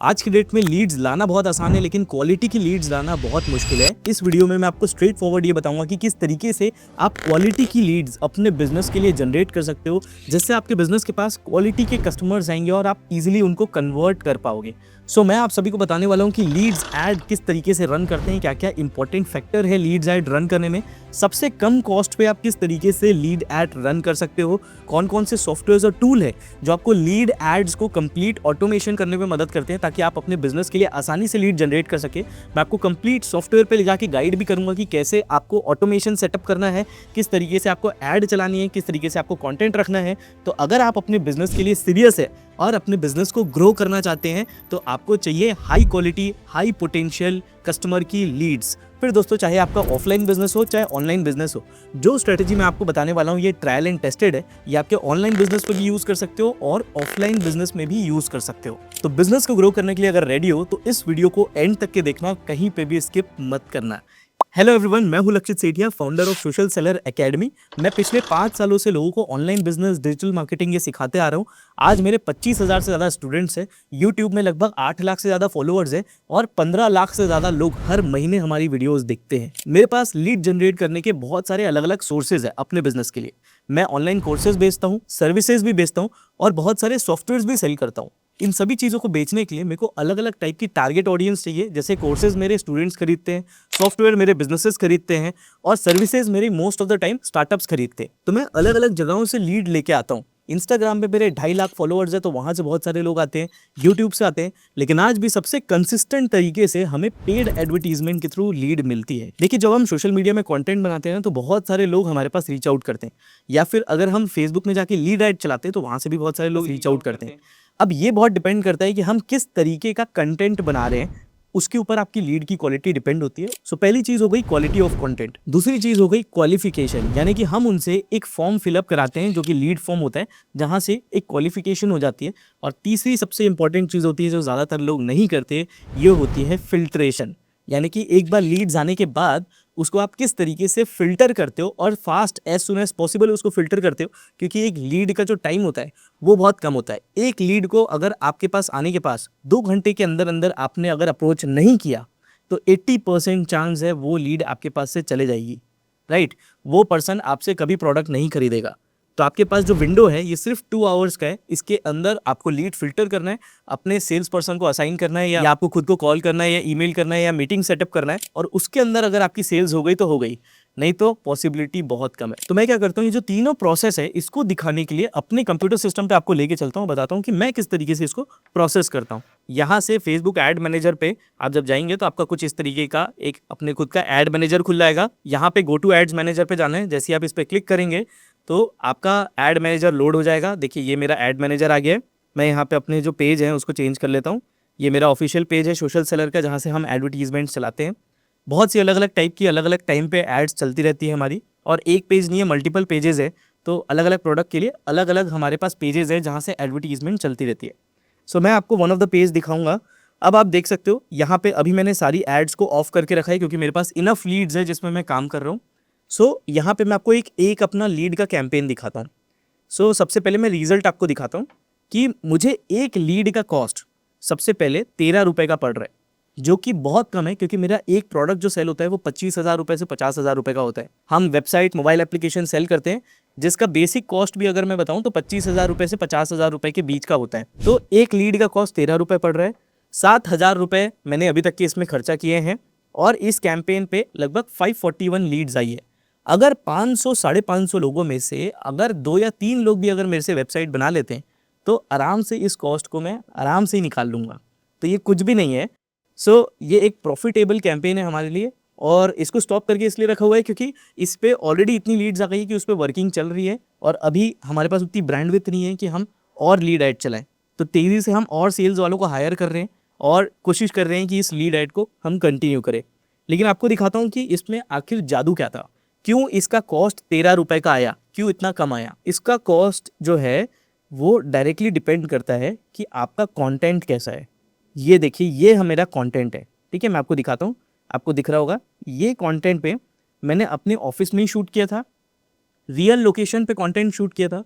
आज की डेट में लीड्स लाना बहुत आसान है, लेकिन क्वालिटी की लीड्स लाना बहुत मुश्किल है। इस वीडियो में मैं आपको स्ट्रेट फॉरवर्ड ये बताऊंगा कि किस तरीके से आप क्वालिटी की लीड्स अपने बिजनेस के लिए जनरेट कर सकते हो, जिससे आपके बिजनेस के पास क्वालिटी के कस्टमर्स आएंगे और आप इजीली उनको कन्वर्ट कर पाओगे। सो मैं आप सभी को बताने वाला हूँ कि लीड्स ऐड किस तरीके से रन करते हैं, क्या क्या इंपॉर्टेंट फैक्टर है लीड्स ऐड रन करने में, सबसे कम कॉस्ट पे आप किस तरीके से लीड ऐड रन कर सकते हो, कौन कौन से सॉफ्टवेयर और टूल है जो आपको लीड एड्स को कंप्लीट ऑटोमेशन करने में मदद करते हैं ताकि आप अपने बिजनेस के लिए आसानी से लीड जनरेट कर सके। मैं आपको कंप्लीट सॉफ्टवेयर पे ले जाके गाइड भी करूंगा कि कैसे आपको ऑटोमेशन सेटअप करना है, किस तरीके से आपको ऐड चलानी है, किस तरीके से आपको कंटेंट रखना है। तो अगर आप अपने बिजनेस के लिए सीरियस है और अपने बिजनेस को ग्रो करना चाहते हैं तो आपको चाहिए high quality high potential customer की लीड्स। फिर दोस्तों, चाहे आपका ऑफलाइन बिजनेस हो चाहे ऑनलाइन बिजनेस हो, जो स्ट्रेटेजी मैं आपको बताने वाला हूँ ये ट्रायल एंड टेस्टेड है। ये आपके ऑनलाइन बिजनेस पर भी यूज कर सकते हो और ऑफलाइन बिजनेस में भी यूज कर सकते हो। तो बिजनेस को ग्रो करने के लिए अगर रेडी हो तो इस वीडियो को एंड तक के देखना, कहीं पे भी स्किप मत करना। हेलो एवरीवन, मैं हूं लक्षित Sethia, founder of social seller academy. मैं पिछले 5 सालों से लोगों को ऑनलाइन बिजनेस, डिजिटल मार्केटिंग ये सिखाते आ रहा हूं। आज मेरे 25,000 से ज़्यादा स्टूडेंट्स हैं, यूट्यूब में लगभग 8 लाख से ज़्यादा फॉलोअर्स हैं और 15 लाख से ज़्यादा लोग हर महीने हमारी वीडियोस देखते हैं। मेरे पास लीड जनरेट करने के बहुत सारे अलग अलग सोर्सेज है अपने बिजनेस के लिए। मैं ऑनलाइन कोर्सेज बेचता हूँ, सर्विसेज भी बेचता हूँ और बहुत सारे सॉफ्टवेयर भी सेल करता हूँ। इन सभी चीज़ों को बेचने के लिए मेरे को अलग अलग टाइप की टारगेट ऑडियंस चाहिए। जैसे कोर्सेज मेरे स्टूडेंट्स खरीदते हैं, सॉफ्टवेयर मेरे बिजनेसेस खरीदते हैं और सर्विसेज मेरी most of the time startups खरीदते हैं। तो मैं अलग अलग जगहों से लीड लेके आता हूँ। इंस्टाग्राम पे मेरे 2.5 लाख फॉलोअर्स है तो वहाँ से बहुत सारे लोग आते हैं, यूट्यूब से आते हैं, लेकिन आज भी सबसे कंसिस्टेंट तरीके से हमें पेड एडवर्टीजमेंट के थ्रू लीड मिलती है। देखिए, जब हम सोशल मीडिया में कंटेंट बनाते हैं तो बहुत सारे लोग हमारे पास रीच आउट करते हैं, या फिर अगर हम फेसबुक में जाके लीड ऐड चलाते हैं तो वहाँ से भी बहुत सारे लोग रीच आउट करते हैं। अब ये बहुत डिपेंड करता है कि हम किस तरीके का कंटेंट बना रहे हैं, उसके ऊपर आपकी लीड की क्वालिटी डिपेंड होती है। सो पहली चीज हो गई क्वालिटी ऑफ कंटेंट, दूसरी चीज हो गई क्वालिफिकेशन, यानी कि हम उनसे एक फॉर्म फिलअप कराते हैं जो कि लीड फॉर्म होता है, जहां से एक क्वालिफिकेशन हो जाती है। और तीसरी सबसे इंपॉर्टेंट चीज होती है जो ज्यादातर लोग नहीं करते, ये होती है फिल्ट्रेशन, यानी कि एक बार लीड्स आने के बाद उसको आप किस तरीके से फिल्टर करते हो और fast as soon as possible उसको फिल्टर करते हो, क्योंकि एक लीड का जो टाइम होता है वो बहुत कम होता है। एक लीड को अगर आपके पास आने के पास 2 घंटे के अंदर अंदर आपने अगर अप्रोच नहीं किया तो 80% चांस है वो लीड आपके पास से चले जाएगी, राइट। वो पर्सन आपसे कभी प्रोडक्ट नहीं खरीदेगा। तो आपके पास जो विंडो है ये सिर्फ 2 आवर्स का है। इसके अंदर आपको लीड फिल्टर करना है, अपने सेल्स पर्सन को असाइन करना है, या आपको खुद को कॉल करना है, या ईमेल करना है, या मीटिंग सेटअप करना है, और उसके अंदर अगर आपकी सेल्स हो गई तो हो गई, नहीं तो पॉसिबिलिटी बहुत कम है। तो मैं क्या करता हूँ, ये जो तीनों प्रोसेस है इसको दिखाने के लिए अपने कंप्यूटर सिस्टम पे आपको लेके चलता हूँ, बताता हूँ कि मैं किस तरीके से इसको प्रोसेस करता हूँ। यहाँ से फेसबुक एड मैनेजर पे आप जब जाएंगे तो आपका कुछ इस तरीके का एक अपने खुद का एड मैनेजर खुल जाएगा। यहाँ पे गो टू एड्स मैनेजर पे जाना है। जैसे आप इस पे क्लिक करेंगे तो आपका एड मैनेजर लोड हो जाएगा। देखिए, ये मेरा एड मैनेजर आ गया है। मैं यहाँ पे अपने जो पेज है उसको चेंज कर लेता हूँ। ये मेरा ऑफिशियल पेज है सोशल सेलर का, जहाँ से हम एडवर्टीजमेंट चलाते हैं। बहुत सी अलग अलग टाइप की अलग अलग टाइम पे एड्स चलती रहती है हमारी, और एक पेज नहीं है, मल्टीपल पेजेस है। तो अलग अलग प्रोडक्ट के लिए अलग अलग हमारे पास पेजेस है जहाँ से एडवर्टीजमेंट चलती रहती है। सो मैं आपको वन ऑफ द पेज दिखाऊंगा। अब आप देख सकते हो यहाँ पे अभी मैंने सारी एड्स को ऑफ करके रखा है क्योंकि मेरे पास इनफ लीड्स है जिसमें मैं काम कर रहा हूँ। सो यहाँ पे मैं आपको एक अपना लीड का कैंपेन दिखाता हूँ। सो सबसे पहले मैं रिजल्ट आपको दिखाता हूँ कि मुझे एक लीड का कॉस्ट सबसे पहले 13 रुपये का पड़ रहा है, जो कि बहुत कम है क्योंकि मेरा एक प्रोडक्ट जो सेल होता है वो 25,000 रुपये से 50,000 रुपये का होता है। हम वेबसाइट, मोबाइल एप्लीकेशन सेल करते हैं जिसका बेसिक कॉस्ट भी अगर मैं बताऊं तो 25,000 रुपये से 50,000 रुपये के बीच का होता है। तो एक लीड का कॉस्ट 13 रुपये पड़ रहा है। 7,000 रुपये मैंने अभी तक के इसमें खर्चा किए हैं और इस कैंपेन पे लगभग 541 लीड्स आई है। अगर 500 साढ़े 500 लोगों में से अगर 2 या 3 लोग भी अगर मेरे से वेबसाइट बना लेते हैं तो आराम से इस कॉस्ट को मैं आराम से ही निकाल लूँगा। तो ये कुछ भी नहीं है। सो ये एक प्रॉफिटेबल कैंपेन है हमारे लिए, और इसको स्टॉप करके इसलिए रखा हुआ है क्योंकि इस पे ऑलरेडी इतनी लीड्स आ गई है कि उस पर वर्किंग चल रही है, और अभी हमारे पास उतनी ब्रांडविड्थ नहीं है कि हम और लीड ऐड चलाएं। तो तेज़ी से हम और सेल्स वालों को हायर कर रहे हैं और कोशिश कर रहे हैं कि इस लीड ऐड को हम कंटिन्यू करें। लेकिन आपको दिखाता हूँ कि इसमें आखिर जादू क्या था, क्यों इसका कॉस्ट 13 रुपये का आया, क्यों इतना कम आया। इसका कॉस्ट जो है वो डायरेक्टली डिपेंड करता है कि आपका कंटेंट कैसा है। ये देखिए, ये मेरा कंटेंट है, ठीक है। मैं आपको दिखाता हूँ, आपको दिख रहा होगा। ये कंटेंट पे मैंने अपने ऑफिस में ही शूट किया था, रियल लोकेशन पे कंटेंट शूट किया था,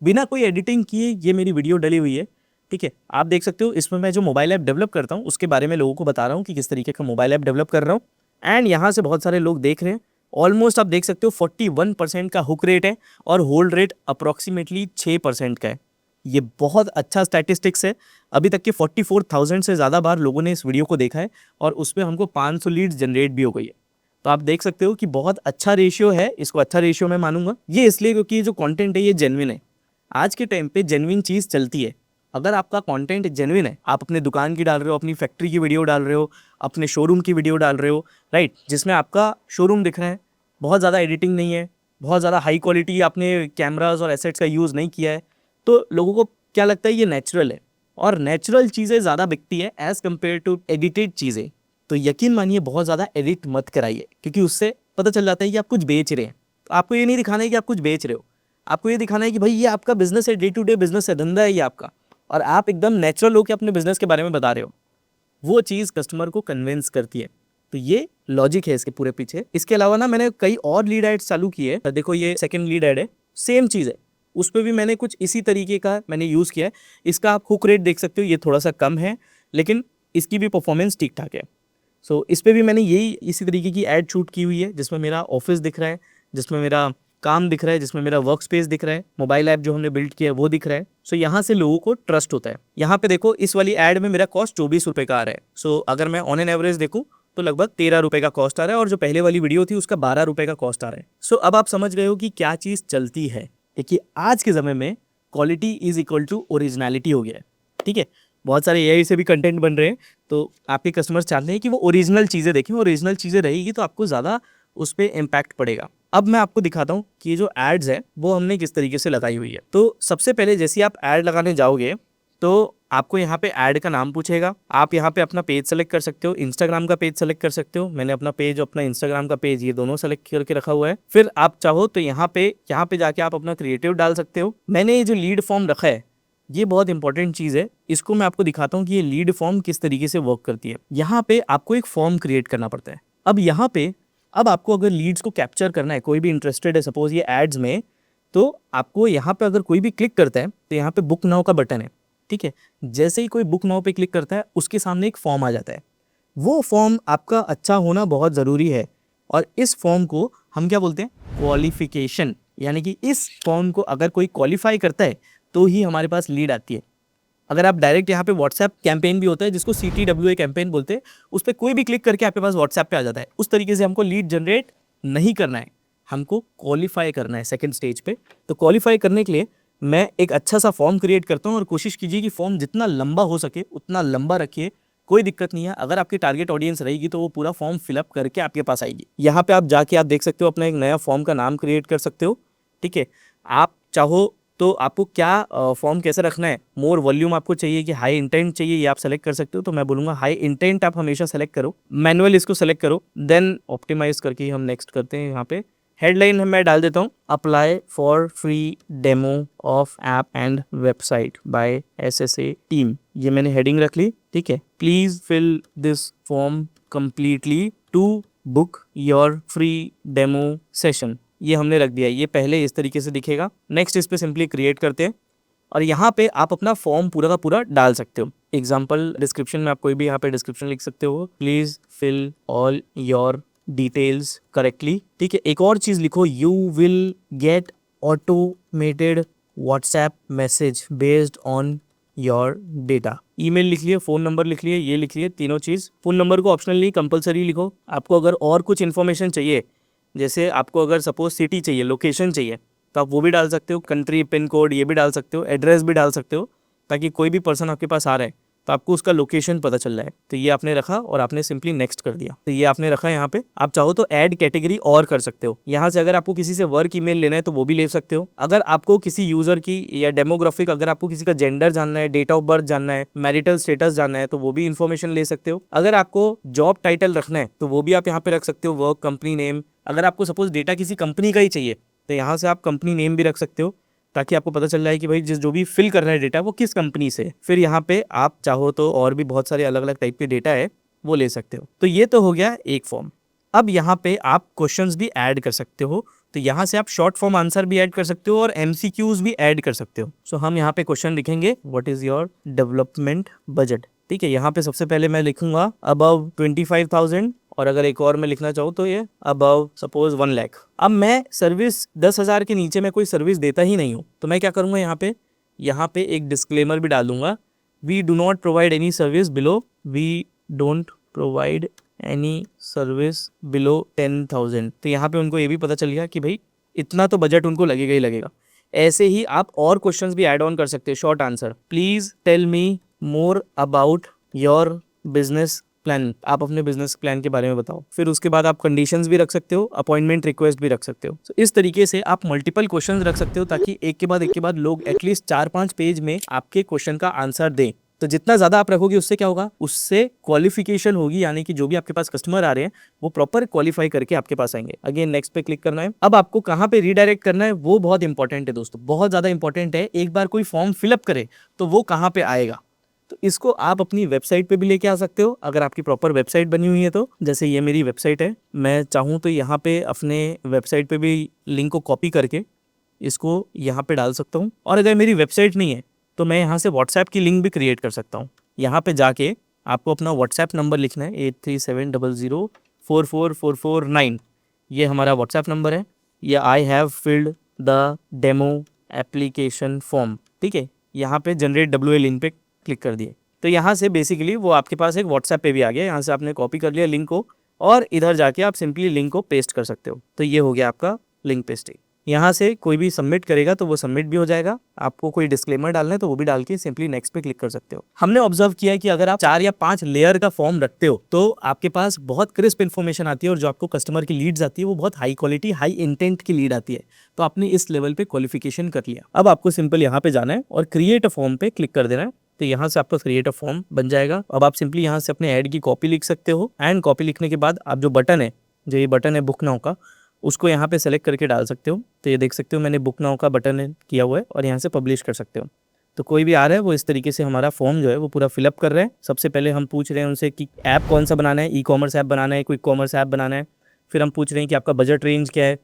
बिना कोई एडिटिंग किए ये मेरी वीडियो डली हुई है। ठीक है, आप देख सकते हो इसमें मैं जो मोबाइल ऐप डेवलप करता हूँ उसके बारे में लोगों को बता रहा हूँ कि किस तरीके का मोबाइल ऐप डेवलप कर रहा हूँ। एंड यहाँ से बहुत सारे लोग देख रहे हैं। ऑलमोस्ट आप देख सकते हो 41% का हुक रेट है और होल्ड रेट अप्रॉक्सीमेटली 6% का है। ये बहुत अच्छा स्टैटिस्टिक्स है। अभी तक के 44,000 से ज़्यादा बार लोगों ने इस वीडियो को देखा है और उसमें हमको 500 लीड्स जनरेट भी हो गई है। तो आप देख सकते हो कि बहुत अच्छा रेशियो है, इसको अच्छा रेशियो मैं मानूंगा। ये इसलिए क्योंकि ये जो कंटेंट है ये जेन्युइन है। आज के टाइम पे जेन्युइन चीज़ चलती है। अगर आपका कंटेंट जेन्युइन है, आप अपने दुकान की डाल रहे हो, अपनी फैक्ट्री की वीडियो डाल रहे हो, अपने शोरूम की वीडियो डाल रहे हो, राइट, जिसमें आपका शोरूम दिख रहा है, बहुत ज़्यादा एडिटिंग नहीं है, बहुत ज़्यादा हाई क्वालिटी आपने कैमराज और एसेट्स का यूज़ नहीं किया है, तो लोगों को क्या लगता है ये नेचुरल है। और नेचुरल चीज़ें ज़्यादा बिकती है एज़ कम्पेयर टू एडिटेड चीज़ें। तो यकीन मानिए बहुत ज़्यादा एडिट मत कराइए, क्योंकि उससे पता चल जाता है कि आप कुछ बेच रहे हैं। तो आपको ये नहीं दिखाना है कि आप कुछ बेच रहे हो, आपको ये दिखाना है कि भाई ये आपका बिजनेस है, डे टू डे बिजनेस है, धंधा है ये आपका, और आप एकदम नेचुरल होकर अपने बिजनेस के बारे में बता रहे हो। वो चीज़ कस्टमर को कन्विंस करती है। तो ये लॉजिक है इसके पूरे पीछे। इसके अलावा ना मैंने कई और लीड एड्स चालू किए हैं। देखो ये सेकंड लीड एड है, सेम चीज़ है, उस पर भी मैंने कुछ इसी तरीके का मैंने यूज़ किया है। इसका आप हुक रेट देख सकते हो, ये थोड़ा सा कम है, लेकिन इसकी भी परफॉर्मेंस ठीक ठाक है। सो इस पर भी मैंने यही इसी तरीके की एड शूट की हुई है, जिसमें मेरा ऑफिस दिख रहा है, जिसमें मेरा काम दिख रहा है, जिसमें मेरा वर्क स्पेस दिख रहा है, मोबाइल ऐप जो हमने बिल्ड किया है वो दिख रहा है। सो यहाँ से लोगों को ट्रस्ट होता है। यहाँ पे देखो इस वाली एड में मेरा कॉस्ट 24 रुपये का आ रहा है। सो अगर मैं ऑन एन एवरेज देखूँ तो लगभग 13 रुपये का कॉस्ट आ रहा है, और जो पहले वाली वीडियो थी उसका 12 रुपये का कॉस्ट आ रहा है। सो अब आप समझ गए हो कि क्या चीज़ चलती है। देखिए आज के समय में quality is equal to originality हो गया है। ठीक है, बहुत सारे एआई से भी कंटेंट बन रहे हैं, तो आपके कस्टमर्स चाहते हैं कि वो ओरिजिनल चीज़ें देखें। ओरिजिनल चीज़ें रहेगी तो आपको ज़्यादा उस पर इम्पैक्ट पड़ेगा। अब मैं आपको दिखाता हूँ कि ये जो एड्स है वो हमने किस तरीके से लगाई हुई है। तो सबसे पहले जैसे आप ऐड लगाने जाओगे तो आपको यहाँ पे ऐड का नाम पूछेगा। आप यहाँ पे अपना पेज सेलेक्ट कर सकते हो, इंस्टाग्राम का पेज सेलेक्ट कर सकते हो। मैंने अपना पेज, अपना इंस्टाग्राम का पेज, ये दोनों सेलेक्ट करके रखा हुआ है। फिर आप चाहो तो यहाँ पे जाके आप अपना क्रिएटिव डाल सकते हो। मैंने ये जो लीड फॉर्म रखा है ये बहुत इंपॉर्टेंट चीज़ है, इसको मैं आपको दिखाता हूँ कि ये लीड फॉर्म किस तरीके से वर्क करती है। यहाँ पे आपको एक फॉर्म क्रिएट करना पड़ता है। अब यहाँ पे आपको अगर लीड्स को कैप्चर करना है, कोई भी इंटरेस्टेड है सपोज ये एड्स में, तो आपको यहाँ पे अगर कोई भी क्लिक करता है तो यहाँ पे बुक नाउ का बटन है। ठीक है, जैसे ही कोई बुक नाउ पे क्लिक करता है उसके सामने एक फॉर्म आ जाता है। वो फॉर्म आपका अच्छा होना बहुत ज़रूरी है, और इस फॉर्म को हम क्या बोलते हैं, क्वालिफिकेशन। यानी कि इस फॉर्म को अगर कोई क्वालिफाई करता है तो ही हमारे पास लीड आती है। अगर आप डायरेक्ट यहाँ पे व्हाट्सएप कैंपेन भी होता है जिसको CTWA कैंपेन बोलते हैं, उस पर कोई भी क्लिक करके आपके पास व्हाट्सएप पे आ जाता है। उस तरीके से हमको लीड जनरेट नहीं करना है, हमको क्वालिफाई करना है सेकंड स्टेज पे। तो क्वालिफाई करने के लिए मैं एक अच्छा सा फॉर्म क्रिएट करता हूँ, और कोशिश कीजिए कि फॉर्म जितना लंबा हो सके उतना लंबा रखिए, कोई दिक्कत नहीं है। अगर आपकी टारगेट ऑडियंस रहेगी तो वो पूरा फॉर्म फिलअप करके आपके पास आएगी। यहाँ पे आप जाके आप देख सकते हो, अपना एक नया फॉर्म का नाम क्रिएट कर सकते हो। ठीक है, आप चाहो तो आपको क्या फॉर्म कैसे रखना है, मोर वॉल्यूम आपको चाहिए कि हाई इंटेंट चाहिए, ये आप सेलेक्ट कर सकते हो। तो मैं बोलूँगा हाई इंटेंट आप हमेशा सेलेक्ट करो, मैनुअल इसको सेलेक्ट करो, देन ऑप्टिमाइज करके हम नेक्स्ट करते हैं। यहाँ पे हेडलाइन मैं डाल देता हूँ, apply for free demo of app and website by SSA team. ये मैंने हेडिंग रख ली। ठीक है, please fill this form completely to book your free demo session. ये हमने रख दिया है, ये पहले इस तरीके से दिखेगा। नेक्स्ट इस पे सिंपली क्रिएट करते हैं, और यहाँ पे आप अपना फॉर्म पूरा का पूरा डाल सकते हो। एग्जाम्पल डिस्क्रिप्शन में आप कोई भी यहाँ पे डिस्क्रिप्शन लिख सकते हो, please fill all your details correctly. ठीक है, एक और चीज़ लिखो, you will get automated WhatsApp message based on your data. Email लिख लिए, फ़ोन नंबर लिख लिए, ये लिख लिए, तीनों चीज़। फ़ोन नंबर को ऑप्शनल नहीं, कंपलसरी लिखो। आपको अगर और कुछ इन्फॉर्मेशन चाहिए, जैसे आपको अगर सपोज सिटी चाहिए, लोकेशन चाहिए, तो आप वो भी डाल सकते हो, कंट्री, पिन कोड ये भी डाल सकते हो, एड्रेस भी डाल सकते हो, ताकि कोई भी पर्सन आपके पास आ रहा है तो आपको उसका लोकेशन पता चल रहा है। तो ये आपने रखा और आपने सिंपली नेक्स्ट कर दिया। तो ये आपने रखा यहाँ पे। आप चाहो तो ऐड कैटेगरी और कर सकते हो। यहाँ से अगर आपको किसी से वर्क ईमेल लेना है तो वो भी ले सकते हो। अगर आपको किसी यूजर की या डेमोग्राफिक, अगर आपको किसी का जेंडर जानना है, डेट ऑफ बर्थ जानना है, मैरिटल स्टेटस जानना है, तो वो भी इन्फॉर्मेशन ले सकते हो। अगर आपको जॉब टाइटल रखना है तो वो भी आप यहाँ पे रख सकते हो, वर्क, कंपनी नेम। अगर आपको सपोज डेटा किसी कंपनी का ही चाहिए तो यहाँ से आप कंपनी नेम भी रख सकते हो, ताकि आपको पता चल जाए कि भाई जो भी फिल कर रहा है डेटा वो किस कंपनी से। फिर यहाँ पे आप चाहो तो और भी बहुत सारे अलग अलग टाइप के डेटा है वो ले सकते हो। तो ये तो हो गया एक फॉर्म। अब यहाँ पे आप क्वेश्चंस भी ऐड कर सकते हो तो यहाँ से आप शॉर्ट फॉर्म आंसर भी ऐड कर सकते हो और MCQs भी ऐड कर सकते हो। सो हम यहाँ पे क्वेश्चन लिखेंगे, what is your development budget. ठीक है, यहाँ पे सबसे पहले मैं लिखूंगा अबव 25,000, और अगर एक और मैं लिखना चाहूँ तो ये अबव सपोज 1 लाख। अब मैं सर्विस 10,000 के नीचे मैं कोई सर्विस देता ही नहीं हूँ, तो मैं क्या करूँगा, यहाँ पे एक डिस्क्लेमर भी डालूंगा, we do not provide any service below, we don't provide any service below 10,000। तो यहाँ पे उनको ये भी पता चल गया कि भाई इतना तो बजट उनको लगेगा ही लगेगा। ऐसे ही आप और क्वेश्चंस भी ऐड ऑन कर सकते हैं। Short answer, please tell me more about your business plan. आप अपने बिजनेस प्लान के बारे में बताओ। फिर उसके बाद आप कंडीशंस भी रख सकते हो, अपॉइंटमेंट रिक्वेस्ट भी रख सकते हो। So, इस तरीके से आप मल्टीपल क्वेश्चंस रख सकते हो ताकि एक के बाद लोग एटलीस्ट 4-5 पेज में आपके क्वेश्चन का आंसर दें। तो जितना ज्यादा आप रखोगे उससे क्या होगा, उससे क्वालिफिकेशन होगी, यानी कि जो भी आपके पास कस्टमर आ रहे हैं वो प्रॉपर क्वालिफाई करके आपके पास आएंगे। अगेन नेक्स्ट पे क्लिक करना है। अब आपको कहाँ पे रीडायरेक्ट करना है वो बहुत इंपॉर्टेंट है दोस्तों, बहुत ज्यादा इंपॉर्टेंट है। एक बार कोई फॉर्म फिलअप करे तो वो कहाँ पे आएगा, तो इसको आप अपनी वेबसाइट पे भी लेके आ सकते हो अगर आपकी प्रॉपर वेबसाइट बनी हुई है। तो जैसे ये मेरी वेबसाइट है, मैं चाहूँ तो यहाँ पे अपने वेबसाइट पे भी लिंक को कॉपी करके इसको यहाँ पे डाल सकता हूँ। और अगर मेरी वेबसाइट नहीं है तो मैं यहाँ से व्हाट्सएप की लिंक भी क्रिएट कर सकता हूँ। यहाँ पे जाके आपको अपना व्हाट्सएप नंबर लिखना है 8370044449। ये हमारा व्हाट्सएप नंबर है। ये I have filled the demo application form. ठीक है, यहाँ पे जनरेट WA लिंक पे क्लिक कर दिए तो यहाँ से बेसिकली वो आपके पास एक व्हाट्सएप पे भी आ गया। यहाँ से आपने कॉपी कर लिया लिंक को और इधर जाके आप सिंपली लिंक को पेस्ट कर सकते हो। तो ये हो गया आपका लिंक पेस्टिंग। यहाँ से कोई भी सबमिट करेगा तो वो सबमिट भी हो जाएगा। आपको कोई डिस्क्लेमर डालना है तो वो भी डाल के सिंपली नेक्स्ट पे क्लिक कर सकते हो। हमने ऑब्जर्व किया है कि अगर आप 4 या 5 लेयर का फॉर्म रखते हो तो आपके पास बहुत क्रिस्प इन्फॉर्मेशन आती है और जो आपको कस्टमर की लीड्स आती है वो बहुत हाई क्वालिटी हाई इंटेंट की लीड आती है। तो आपने इस लेवल पे क्वालिफिकेशन कर लिया। अब आपको सिंपल यहाँ पे जाना है और क्रिएट अ फॉर्म पे क्लिक कर देना है। तो यहाँ से आपका क्रिएट अ फॉर्म बन जाएगा। अब आप सिंपली यहाँ से अपने ऐड की कॉपी लिख सकते हो एंड कॉपी लिखने के बाद आप जो बटन है, जो ये बटन है बुक नाउ का, उसको यहाँ पे सेलेक्ट करके डाल सकते हो। तो ये देख सकते हो मैंने बुक नाउ का बटन किया हुआ है और यहाँ से पब्लिश कर सकते हो। तो कोई भी आ रहा है वो इस तरीके से हमारा फॉर्म जो है वो पूरा फिलअप कर रहे हैं। सबसे पहले हम पूछ रहे हैं उनसे कि ऐप कौन सा बनाना है, ई-कॉमर्स ऐप बनाना है, क्विक कॉमर्स ऐप बनाना है। फिर हम पूछ रहे हैं कि आपका बजट रेंज क्या है।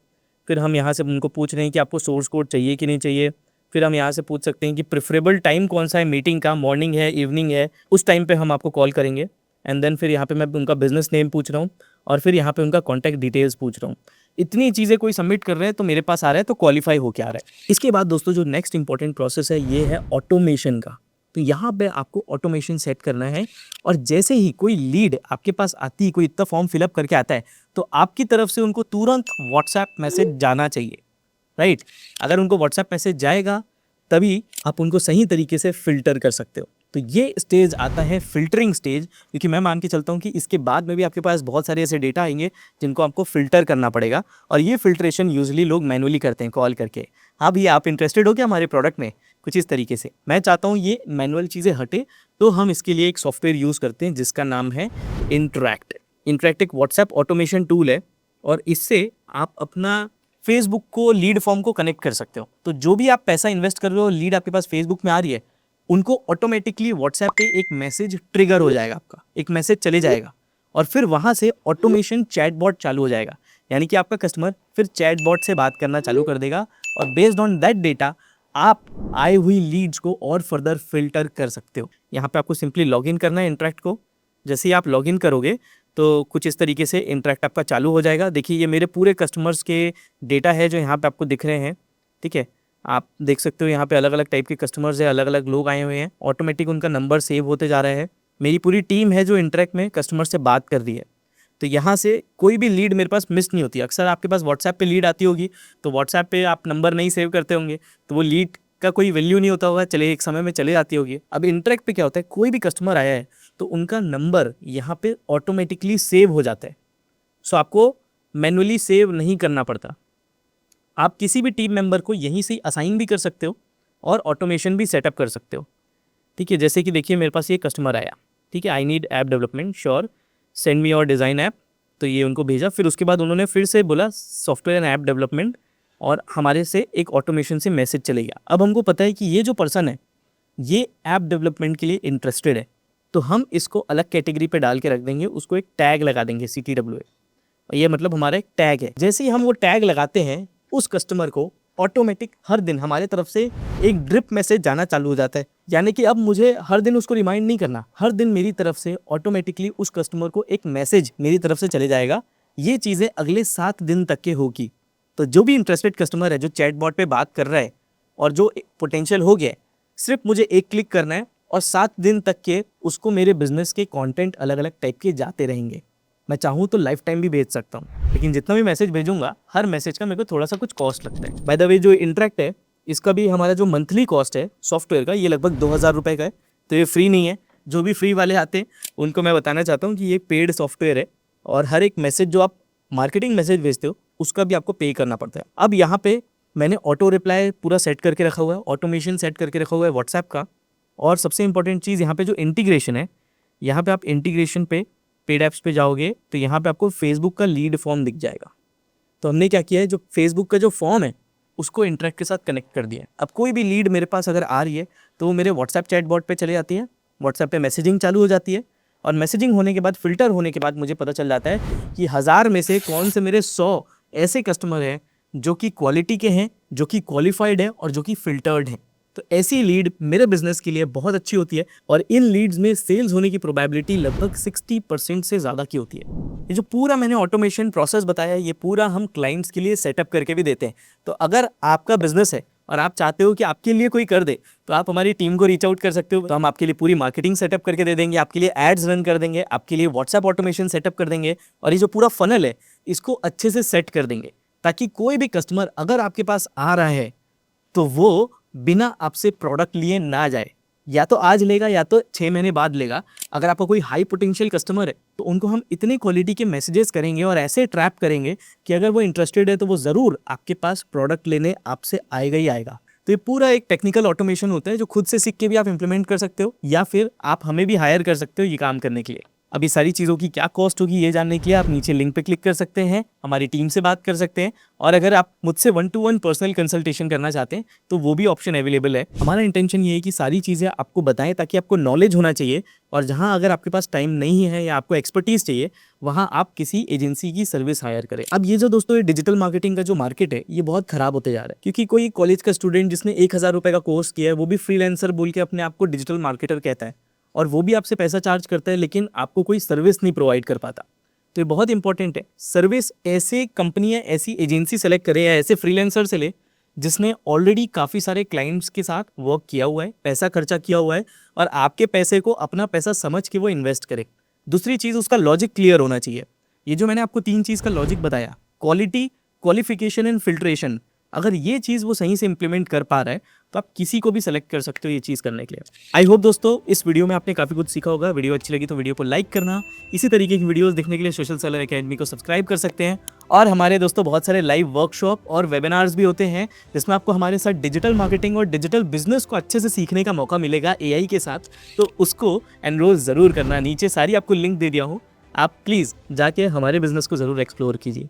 फिर हम यहाँ से उनको पूछ रहे हैं कि आपको सोर्स कोड चाहिए कि नहीं चाहिए। फिर हम यहाँ से पूछ सकते हैं कि प्रेफरेबल टाइम कौन सा है मीटिंग का, मॉर्निंग है, इवनिंग है, उस टाइम पे हम आपको कॉल करेंगे। एंड देन फिर यहाँ पे मैं उनका बिजनेस नेम पूछ रहा हूँ और फिर यहाँ पे उनका कॉन्टैक्ट डिटेल्स पूछ रहा हूँ। इतनी चीज़ें कोई सबमिट कर रहे हैं तो मेरे पास आ रहा है तो क्वालिफाई हो क्या आ रहा है। इसके बाद दोस्तों जो नेक्स्ट इंपॉर्टेंट प्रोसेस है ये है ऑटोमेशन का। तो यहाँ पे आपको ऑटोमेशन सेट करना है और जैसे ही कोई लीड आपके पास आती है, कोई इतना फॉर्म फिलअप करके आता है तो आपकी तरफ से उनको तुरंत व्हाट्सएप मैसेज जाना चाहिए, राइट। अगर उनको व्हाट्सएप मैसेज जाएगा तभी आप उनको सही तरीके से फिल्टर कर सकते हो। तो ये स्टेज आता है फिल्टरिंग स्टेज, क्योंकि मैं मान के चलता हूँ कि इसके बाद में भी आपके पास बहुत सारे ऐसे डेटा आएंगे जिनको आपको फिल्टर करना पड़ेगा और ये फिल्ट्रेशन यूजुअली लोग मैनुअली करते हैं कॉल करके। हाँ भैया आप इंटरेस्टेड हो क्या हमारे प्रोडक्ट में, कुछ इस तरीके से। मैं चाहता हूँ ये मैनुअल चीज़ें हटे, तो हम इसके लिए एक सॉफ्टवेयर यूज़ करते हैं जिसका नाम है इंटरैक्ट। इंटरैक्ट एक व्हाट्सएप ऑटोमेशन टूल है और इससे आप अपना फेसबुक को लीड फॉर्म को कनेक्ट कर सकते हो। तो जो भी आप पैसा इन्वेस्ट कर रहे हो, लीड आपके पास फेसबुक में आ रही है, उनको ऑटोमेटिकली व्हाट्सएप पे एक मैसेज ट्रिगर हो जाएगा, आपका एक मैसेज चले जाएगा और फिर वहाँ से ऑटोमेशन चैटबॉट चालू हो जाएगा। यानी कि आपका कस्टमर फिर चैटबॉट से बात करना चालू कर देगा और बेस्ड ऑन दैट डेटा आप आई हुई लीड्स को और फर्दर फिल्टर कर सकते हो। यहाँ पे आपको सिंपली लॉगिन करना है इंटरैक्ट को। जैसे ही आप लॉगिन करोगे तो कुछ इस तरीके से इंटरैक्ट आपका चालू हो जाएगा। देखिए ये मेरे पूरे कस्टमर्स के डेटा है जो यहाँ पे आपको दिख रहे हैं, ठीक है। आप देख सकते हो यहाँ पे अलग अलग टाइप के कस्टमर्स है, अलग अलग लोग आए हुए हैं, ऑटोमेटिक उनका नंबर सेव होते जा रहा है। मेरी पूरी टीम है जो इंटरैक्ट में कस्टमर से बात कर रही है। तो यहाँ से कोई भी लीड मेरे पास मिस नहीं होती। अक्सर आपके पास व्हाट्सएप पे लीड आती होगी तो व्हाट्सएप पे आप नंबर नहीं सेव करते होंगे तो वो लीड का कोई वैल्यू नहीं होता होगा, चले एक समय में चले जाती होगी। अब इंटरैक्ट पे क्या होता है, कोई भी कस्टमर आया है तो उनका नंबर यहाँ पे ऑटोमेटिकली सेव हो जाता है। सो आपको मैनुअली सेव नहीं करना पड़ता। आप किसी भी टीम मेंबर को यहीं से असाइन भी कर सकते हो और ऑटोमेशन भी सेटअप कर सकते हो, ठीक है। जैसे कि देखिए मेरे पास ये कस्टमर आया, ठीक है, I need app development, sure send me your design app. तो ये उनको भेजा, फिर उसके बाद उन्होंने फिर से बोला सॉफ्टवेयर एंड ऐप डेवलपमेंट और हमारे से एक ऑटोमेशन से मैसेज चलेगा। अब हमको पता है कि ये जो पर्सन है ये ऐप डेवलपमेंट के लिए इंटरेस्टेड है, तो हम इसको अलग कैटेगरी पे डाल के रख देंगे, उसको एक टैग लगा देंगे CTWA। ये मतलब हमारा एक टैग है। जैसे ही हम वो टैग लगाते हैं उस कस्टमर को ऑटोमेटिक हर दिन हमारे तरफ से एक ड्रिप मैसेज जाना चालू हो जाता है। यानी कि अब मुझे हर दिन उसको रिमाइंड नहीं करना, हर दिन मेरी तरफ से ऑटोमेटिकली उस कस्टमर को एक मैसेज मेरी तरफ से चले जाएगा। ये चीज़ें अगले 7 दिन तक के होगी। तो जो भी इंटरेस्टेड कस्टमर है, जो चैटबॉट पे बात कर रहा है और जो पोटेंशियल हो गया है, सिर्फ मुझे एक क्लिक करना है और 7 दिन तक के उसको मेरे बिजनेस के कंटेंट अलग अलग टाइप के जाते रहेंगे। मैं चाहूँ तो लाइफ टाइम भी भेज सकता हूँ, लेकिन जितना भी मैसेज भेजूंगा हर मैसेज का मेरे को थोड़ा सा कुछ कॉस्ट लगता है। बाय द वे, जो इंटरेक्ट है इसका भी हमारा जो मंथली कॉस्ट है सॉफ्टवेयर का, ये लगभग 2000 रुपये का है। तो ये फ्री नहीं है। जो भी फ्री वाले आते हैं उनको मैं बताना चाहता हूँ कि ये पेड सॉफ्टवेयर है और हर एक मैसेज जो आप मार्केटिंग मैसेज भेजते हो उसका भी आपको पे करना पड़ता है। अब यहाँ पे मैंने ऑटो रिप्लाई पूरा सेट करके रखा हुआ है, ऑटोमेशन सेट करके रखा हुआ है व्हाट्सएप का। और सबसे इंपॉर्टेंट चीज़ यहाँ पे जो इंटीग्रेशन है, यहाँ पे आप इंटीग्रेशन पे पेड ऐप्स पे जाओगे तो यहाँ पे आपको फेसबुक का लीड फॉर्म दिख जाएगा। तो हमने क्या किया है, जो फेसबुक का जो फॉर्म है उसको इंटरेक्ट के साथ कनेक्ट कर दिया है। अब कोई भी लीड मेरे पास अगर आ रही है तो वो मेरे व्हाट्सएप चैटबॉट पे चले जाती है, व्हाट्सएप पे मैसेजिंग चालू हो जाती है और मैसेजिंग होने के बाद, फिल्टर होने के बाद मुझे पता चल जाता है कि 1000 में से कौन से मेरे 100 ऐसे कस्टमर हैं जो कि क्वालिटी के हैं, जो कि क्वालिफाइड है और जो कि फिल्टर्ड हैं। तो ऐसी लीड मेरे बिजनेस के लिए बहुत अच्छी होती है और इन लीड्स में सेल्स होने की प्रोबेबिलिटी लगभग 60% से ज़्यादा की होती है। ये जो पूरा मैंने ऑटोमेशन प्रोसेस बताया है, ये पूरा हम क्लाइंट्स के लिए सेटअप करके भी देते हैं। तो अगर आपका बिजनेस है और आप चाहते हो कि आपके लिए कोई कर दे, तो आप हमारी टीम को रीच आउट कर सकते हो। तो हम आपके लिए पूरी मार्केटिंग सेटअप करके दे देंगे, आपके लिए एड्स रन कर देंगे, आपके लिए व्हाट्सएप ऑटोमेशन सेटअप कर देंगे और ये जो पूरा फनल है इसको अच्छे से सेट कर देंगे, ताकि कोई भी कस्टमर अगर आपके पास आ रहा है तो वो बिना आपसे प्रोडक्ट लिए ना जाए। या तो आज लेगा या तो 6 महीने बाद लेगा। अगर आपका कोई हाई पोटेंशियल कस्टमर है तो उनको हम इतने क्वालिटी के मैसेजेस करेंगे और ऐसे ट्रैप करेंगे कि अगर वो इंटरेस्टेड है तो वो ज़रूर आपके पास प्रोडक्ट लेने आपसे आएगा ही आएगा। तो ये पूरा एक टेक्निकल ऑटोमेशन होता है जो खुद से सीख के भी आप इंप्लीमेंट कर सकते हो या फिर आप हमें भी हायर कर सकते हो ये काम करने के लिए। अब ये सारी चीज़ों की क्या कॉस्ट होगी ये जानने के लिए आप नीचे लिंक पे क्लिक कर सकते हैं, हमारी टीम से बात कर सकते हैं और अगर आप मुझसे 1-to-1 पर्सनल कंसल्टेशन करना चाहते हैं तो वो भी ऑप्शन अवेलेबल है। हमारा इंटेंशन ये है कि सारी चीज़ें आपको बताएं ताकि आपको नॉलेज होना चाहिए और जहां अगर आपके पास टाइम नहीं है या आपको एक्सपर्टीज़ चाहिए वहां आप किसी एजेंसी की सर्विस हायर करें। अब ये जो दोस्तों ये डिजिटल मार्केटिंग का जो मार्केट है ये बहुत खराब होते जा रहा है, क्योंकि कोई कॉलेज का स्टूडेंट जिसने 1000 रुपये का कोर्स किया है वो भी फ्रीलांसर बोल के अपने आप को डिजिटल मार्केटर कहता है और वो भी आपसे पैसा चार्ज करता है, लेकिन आपको कोई सर्विस नहीं प्रोवाइड कर पाता। तो ये बहुत इंपॉर्टेंट है, सर्विस ऐसे कंपनियां ऐसी एजेंसी सेलेक्ट करे या ऐसे फ्रीलांसर से ले जिसने ऑलरेडी काफ़ी सारे क्लाइंट्स के साथ वर्क किया हुआ है, पैसा खर्चा किया हुआ है और आपके पैसे को अपना पैसा समझ के वो इन्वेस्ट करे। दूसरी चीज़, उसका लॉजिक क्लियर होना चाहिए। ये जो मैंने आपको 3 चीज़ का लॉजिक बताया, क्वालिटी, क्वालिफिकेशन एंड फिल्ट्रेशन, अगर ये चीज़ वो सही से इंप्लीमेंट कर पा रहा है तो आप किसी को भी सेलेक्ट कर सकते हो ये चीज़ करने के लिए। आई होप दोस्तों इस वीडियो में आपने काफ़ी कुछ सीखा होगा। वीडियो अच्छी लगी तो वीडियो को लाइक करना। इसी तरीके की वीडियोस देखने के लिए सोशल सेलर एकेडमी को सब्सक्राइब कर सकते हैं और हमारे दोस्तों बहुत सारे लाइव वर्कशॉप और वेबिनार्स भी होते हैं जिसमें आपको हमारे साथ डिजिटल मार्केटिंग और डिजिटल बिजनेस को अच्छे से सीखने का मौका मिलेगा AI के साथ। तो उसको एनरोल ज़रूर करना। नीचे सारी आपको लिंक दे दिया हूँ, आप प्लीज़ जाके हमारे बिजनेस को ज़रूर एक्सप्लोर कीजिए।